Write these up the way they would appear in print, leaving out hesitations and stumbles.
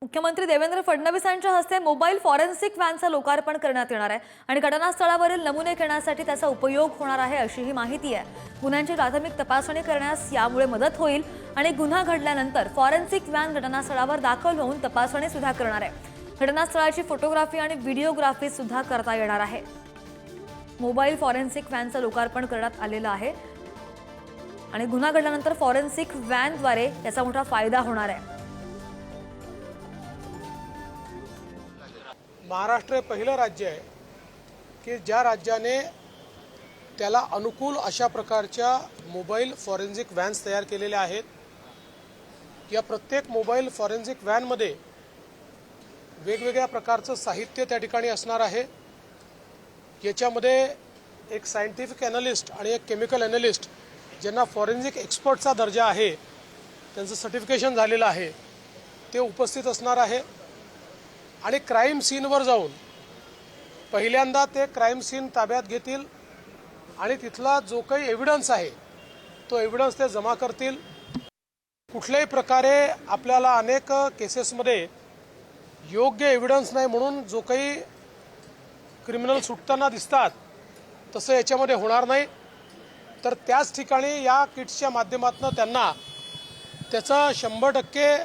मुख्यमंत्री देवेंद्र फडणवीसांच्या हस्ते mobile forensic व्हॅनचं लोकार्पण करण्यात येणार आहे आणि घटनास्थळावरील नमुने घेण्यासाठी त्याचा उपयोग होणार आहे अशी ही माहिती आहे। गुन्ह्यांची प्राथमिक तपासणी करण्यास यामुळे मदत होईल आणि गुन्हा घडल्यानंतर फॉरेन्सिक व्हॅन घटनास्थळावर दाखल होऊन तपासणी सुद्धा करणार आहे। घटनास्थळाची फोटोग्राफी आणि व्हिडिओग्राफी सुद्धा करता येणार आहे। मोबाईल फॉरेन्सिक व्हॅनचं लोकार्पण करण्यात आलेलं आहे आणि गुन्हा घडल्यानंतर फॉरेन्सिक व्हॅनद्वारे याचा मोठा फायदा होणार आहे। महाराष्ट्र हे पहिलं राज्य आहे की ज्या राज्याने त्याला अनुकूल अशा प्रकारच्या मोबाईल फॉरेन्सिक व्हॅन्स तयार केलेल्या आहेत। या प्रत्येक मोबाईल फॉरेन्सिक व्हॅनमध्ये वेगवेगळ्या प्रकारचं साहित्य त्या ठिकाणी असणार आहे। याच्यामध्ये एक सायंटिफिक ॲनालिस्ट आणि एक केमिकल ॲनालिस्ट ज्यांना फॉरेन्सिक एक्सपर्टचा दर्जा आहे, त्यांचं सर्टिफिकेशन झालेलं आहे, ते उपस्थित असणार आहे आणि क्राईम सीनवर जाऊन पहिल्यांदा ते क्राईम सीन ताब्यात घेतील आणि तिथला जो काही एव्हिडन्स आहे तो एव्हिडन्स ते जमा करतील। कुठल्याही प्रकारे आपल्याला अनेक केसेसमध्ये योग्य एव्हिडन्स नाही म्हणून जो काही क्रिमिनल सुटताना दिसतात तसं याच्यामध्ये होणार नाही, तर त्याच ठिकाणी या किट्सच्या माध्यमातून त्यांना त्याचा 100%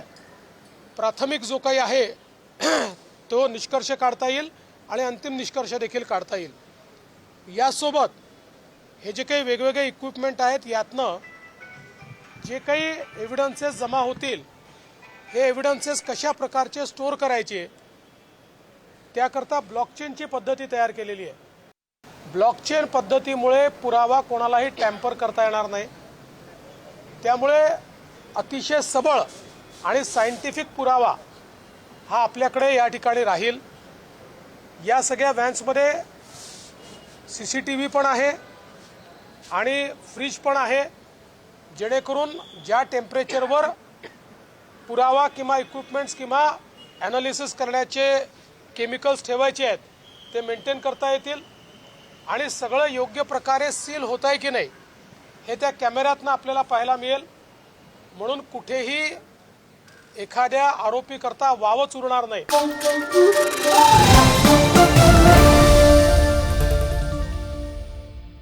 प्राथमिक जो काही आहे तो निष्कर्ष काढता येईल आणि अंतिम निष्कर्ष देखील काढता येईल। यासोबत हे जे काही वेगवेगळे इक्विपमेंट आहेत यातनं जे काही एव्हिडन्सेस जमा होतील हे एव्हिडन्सेस कशा प्रकारचे स्टोअर करायचे त्याकरता ब्लॉकचेनची पद्धती तयार केलेली आहे। ब्लॉकचेन पद्धतीमुळे पुरावा कोणालाही टॅम्पर करता येणार नाही, त्यामुळे अतिशय सबळ आणि सायंटिफिक पुरावा हा आपल्याकडे या ठिकाणी राहील। या सगळ्या व्हॅन्समध्ये CCTV पण आहे आणि फ्रीज पण आहे, जेणेकरून ज्या टेम्परेचरवर पुरावा किंवा इक्विपमेंट्स किंवा ॲनालिसिस करण्याचे केमिकल्स ठेवायचे आहेत ते मेंटेन करता येतील आणि सगळं योग्य प्रकारे सील होत आहे की नाही हे त्या कॅमेऱ्यातनं आपल्याला पाहायला मिळेल। म्हणून कुठेही एखाद्या आरोपी करता वावच उरणार नाही।